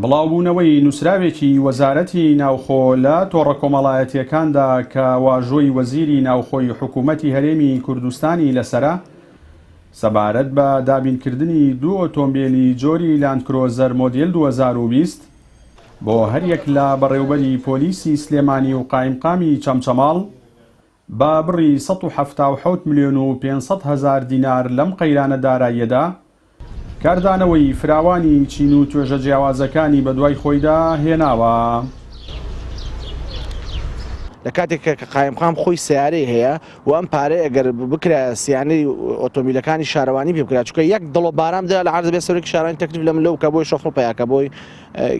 بڵاوبوونەوەی نووسراوێکی وەزارەتی ناوخۆ لە تۆڕە کۆمەڵایەتیەکاندا کە واژۆی وەزیری ناوخۆی حکوومەتی هەرێمی کوردستانی لەسەرە سەبارەت بە دابینکردنی دوو ئۆتۆمبیلی جۆری لاندکرۆزەر مۆدێل 2020 بۆ هەریەک لە بەڕێوەبەری پۆلیسی سلێمانی و قایمقامی چەمچەماڵ بە بڕی 177 ملیۆن و 500 هەزار دینار لەم قەیرانە داراییەدا کاردانەوەی فراوانی چین و توێژە جیاوازەکانی بە دوای خۆیدا هێناوە. لە کاتێک کە قایمقام خۆی سیارەی هەیە و ئەم پارەی ئەگەر بکرا سیانەی ئۆتۆمبیلەکانی شارەوانی پێ بکرا چونکە یەک دڵ و بارامدا لە عەرز بێ سەرۆکی شارەوانی تەکلیف لەم لەو کە بۆی شۆفڵ پیاکە بۆی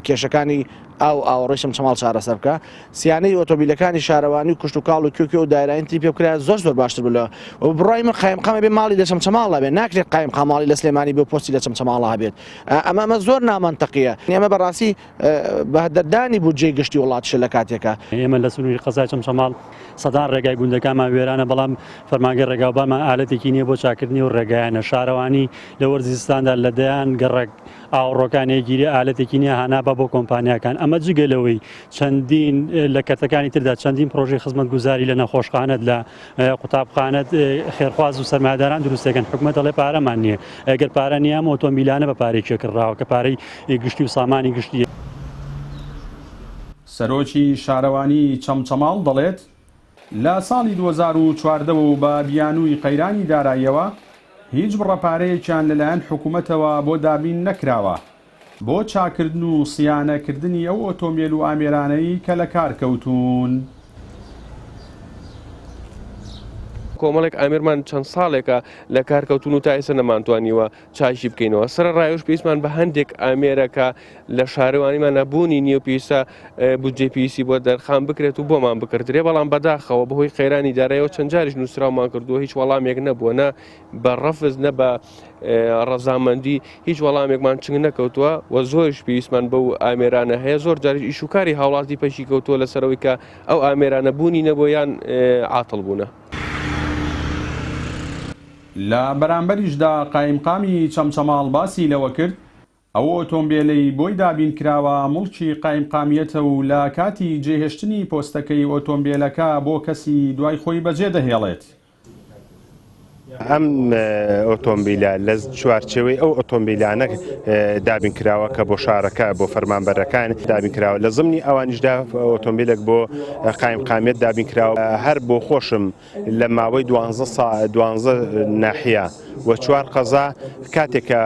کێشەکانی ئاوڕێشم چەماڵ چارەسەر بکە سیانەی ئۆتۆمبیلەکانی شارەوانی و کشت و کاڵ و کێکێ و دایرایەتی پێ بکرا زۆر باشتر بلەوە و بڕای من قایمقامە بێ ماڵی لە چەمچەماڵە بێت ناکرێت قایمقام ماڵی لە سلێمانی بێ پۆستی لە چەمچەماڵە هەبێت ئەمە زۆر نامەنتەقیە ئێمە بەڕاستی بەهدەردانی بودجێی گشتی وڵاتیشە لە کاتێکە ئێمە لە سنووری قەزای چەمچەماڵ سەدان ڕێگای گوندەکانمان وێرانە بەڵام فەرمانگەی ڕێگاوبانمان ئالەتێکی نییە بۆ چاکردنی و ڕێگایانە شارەوانی لە وەرزستاندا لە دەیان گەڕک ئاوڕۆکانی گیری ئالەتێکی نییە هەنابە بۆ کۆمپانیاکان ئەمە جگەلەوەی چەندین لە کەتەکانی تردا چەندین پرۆژەی خزمەتگوزاری لە نەخۆشخانەت لە قوتابخانەت خێرخواز و سەرمایهداران دروستەکەن حکوومەت دەڵێ پارەمان نییە ئەگەر پارە نییە ئەم ئۆتۆمبیلانە بە پارێکی کڕاوە کە پارەی گشتی و سامانی گشتیە. سەرۆکی شارەوانی چەمچەماڵ دەڵێت لە ساڵی 2014 و بە بیانووی قەیرانی داراییەوە هیچ بڕەپارەیەکیان لەلایەن حکوومەتەوە بۆ دابین نەکراوە بۆ چاکردن و سیانەکردنی ئەو ئۆتۆمبیل و ئامێرانەی کە لە کار کەوتون. کۆمەڵێک ئامێرمان چەند ساڵێکە لە کارکەوتون و تا ئێستا نەمانتوانیوە چاشی بکەینەوە سەرڕایۆش پێویستمان بە هەندێک ئامێرەکە لە شارەوانیمان نەبوونی نییە پێویستە بودجێ پێویستی بۆ دەرخان بکرێت و بۆمان بکردرێ بەڵام بەداخەوە بەهۆی قەیرانی داراییەوە چەند جاریش نووسراومان کردووە هیچ وەڵامێک نەبووە نە بە ڕەفز نە بە ڕەزامەندی هیچ وەڵامێکمان چنگ نەکەوتووە و زۆرش پێویستمان بەو ئامێرانە هەیە زۆر جاریش ئیشوکاری هاوڵاتی پەشی کەوتووە لەسەرەوەی کە ئەو ئامێرانە بوونی نەبووە یان عاتڵ بوونە. لە بەرامبەریشدا قایمقامی چەمچەماڵ باسی لەوە کرد ئەو ئۆتۆمبیلەی بۆی دابین کراوە مڵکی قایمقامیەتە و لە کاتی جێهێشتنی پۆستەکەی ئۆتۆمبیلەکە بۆ کەسی دوای خۆی بەجێ دەهێڵێت. ئەم ئۆتۆمبیلە لە چوارچێوەی ئەو ئۆتۆمبیلانە دابین کراوە کە بۆ شارەکە بۆ فەرمانبەرەکان دابین کراوە لە زمانی ئەوانیشدا ئۆتۆمبیلێک بۆ قایمقامیەت دابین کراوە هەر بۆ خۆشم لە ماوەی 12 ناحیە و 4 قەزا کاتێکە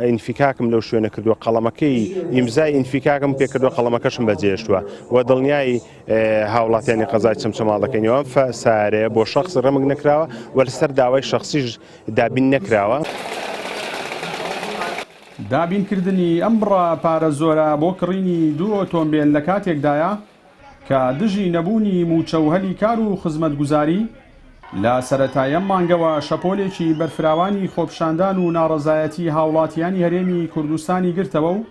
ئینفیکاکم لەو شوێنە کردووە قەڵەمەکەی ئیمزای ئینفیکاکم پێکردووە قەڵەمەکەشم بەجێشتووە و دڵنیایی هاوڵاتیانی قەزای چەمچەماڵ دەکەینەوە سارەیە بۆ شەخص ڕەمک نەکراوە و لەسەر داوای شخصیش دابین نەکراوە. دابینکردنی ئەم بڕە پارە زۆرە بۆ کڕینی دوو ئۆتۆمبیل لە کاتێکدایە کە دژی نەبوونی موچەوهەلی کار و خزمەتگوزاری لە سەرەتایە مانگەوە شەپۆلێکی بەرفراوانی خۆپشاندان و ناڕەزایەتی هاوڵاتیانی هەرێمی کوردستانی گرتەوە و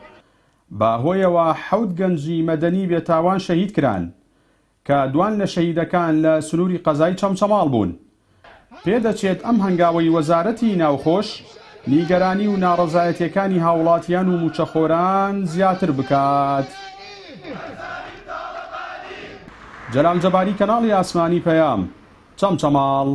بەهۆیەوە 7 گەنجی مەدەنی بێتاوان شەهید کران کە دوان لە شەهیدەکان لە سنووری قەزای چەمچەماڵ بوون. پێدەچێت ئەم هەنگاوەی وەزارەتی ناوخۆش نیگەرانی و ناڕەزایەتیەکانی هاوڵاتیان و موچەخۆران زیاتر بکات. جەلال جەباری کەناڵی ئاسمانی پەیام چەمچەماڵ.